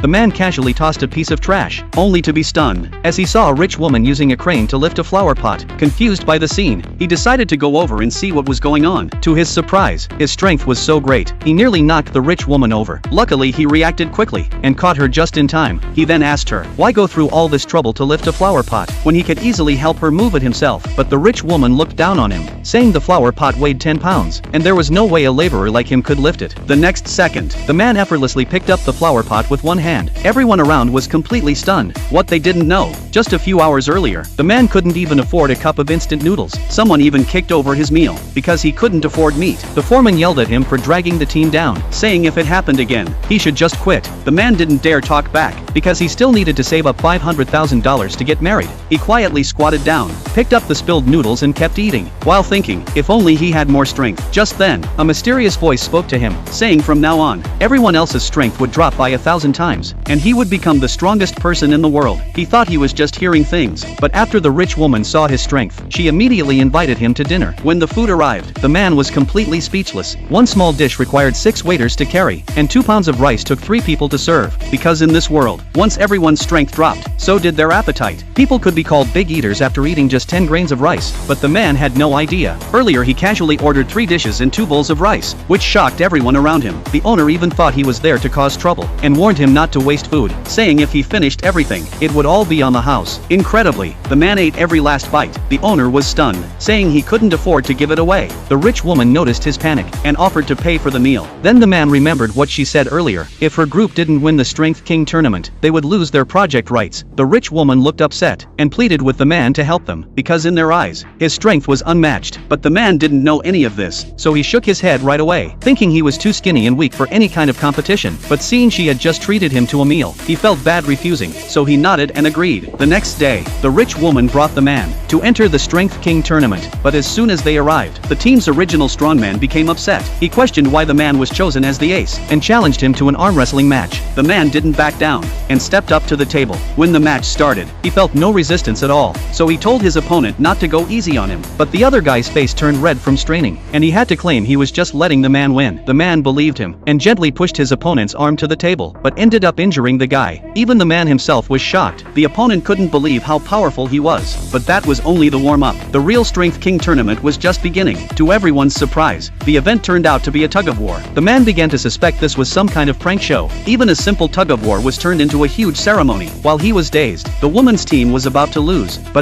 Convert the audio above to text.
the man casually tossed a piece of trash, only to be stunned as he saw a rich woman using a crane to lift a flower pot. Confused by the scene, he decided to go over and see what was going on. To his surprise, his strength was so great, he nearly knocked the rich woman over. Luckily, he reacted quickly and caught her just in time. He then asked her, why go through all this trouble to lift a flower pot when he could easily help her move it himself? But the rich woman looked down on him, saying the flower pot weighed 10 pounds, and there was no way a laborer like him could lift it. The next second, the man effortlessly picked up the flower pot with one hand. Everyone around was completely stunned. What they didn't know, just a few hours earlier, the man couldn't even afford a cup of instant noodles. Someone even kicked over his meal because he couldn't afford meat. The foreman yelled at him for dragging the team down, saying if it happened again, he should just quit. The man didn't dare talk back because he still needed to save up $500,000 to get married. He quietly squatted down, picked up the spilled noodles and kept eating, while thinking, if only he had more strength. Just then, a mysterious voice spoke to him, saying from now on, everyone else's strength would drop by 1,000 times, and he would become the strongest person in the world. He thought he was just hearing things, but after the rich woman saw his strength, she immediately invited him to dinner. When the food arrived, the man was completely speechless. One small dish required 6 waiters to carry, and 2 pounds of rice took 3 people to serve, because in this world, once everyone's strength dropped, so did their appetite. People could be called big eaters after eating just 10 grains of rice, but the man had no idea. Earlier he casually ordered 3 dishes and 2 bowls of rice, which shocked everyone around him. The owner even thought he was there to cause trouble, and warned him not to waste food, saying if he finished everything, it would all be on the house. Incredibly, the man ate every last bite. The owner was stunned, saying he couldn't afford to give it away. The rich woman noticed his panic, and offered to pay for the meal. Then the man remembered what she said earlier, if her group didn't win the Strength King tournament, they would lose their project rights. The rich woman looked upset, and pleaded with the man to help them, because in their eyes, his strength was unmatched. But the man didn't know any of this, so he shook his head right away, thinking he was too skinny and weak for any kind of competition. But seeing she had just treated him to a meal, he felt bad refusing, so he nodded and agreed. The next day, the rich woman brought the man to enter the Strength King tournament, but as soon as they arrived, the team's original strongman became upset. He questioned why the man was chosen as the ace, and challenged him to an arm wrestling match. The man didn't back down, and stepped up to the table. When the match started, he felt no resistance at all, so he told his opponent not to go easy on him. But the other guy's face turned red from straining, and he had to claim he was just letting the man win. The man believed him, and gently pushed his opponent's arm to the table, but ended up injuring the guy. Even the man himself was shocked. The opponent couldn't believe how powerful he was, but that was only the warm-up. The real Strength King tournament was just beginning. To everyone's surprise, the event turned out to be a tug-of-war. The man began to suspect this was some kind of prank show. Even a simple tug-of-war was turned into a huge ceremony. While he was dazed, the woman's team was about to lose, but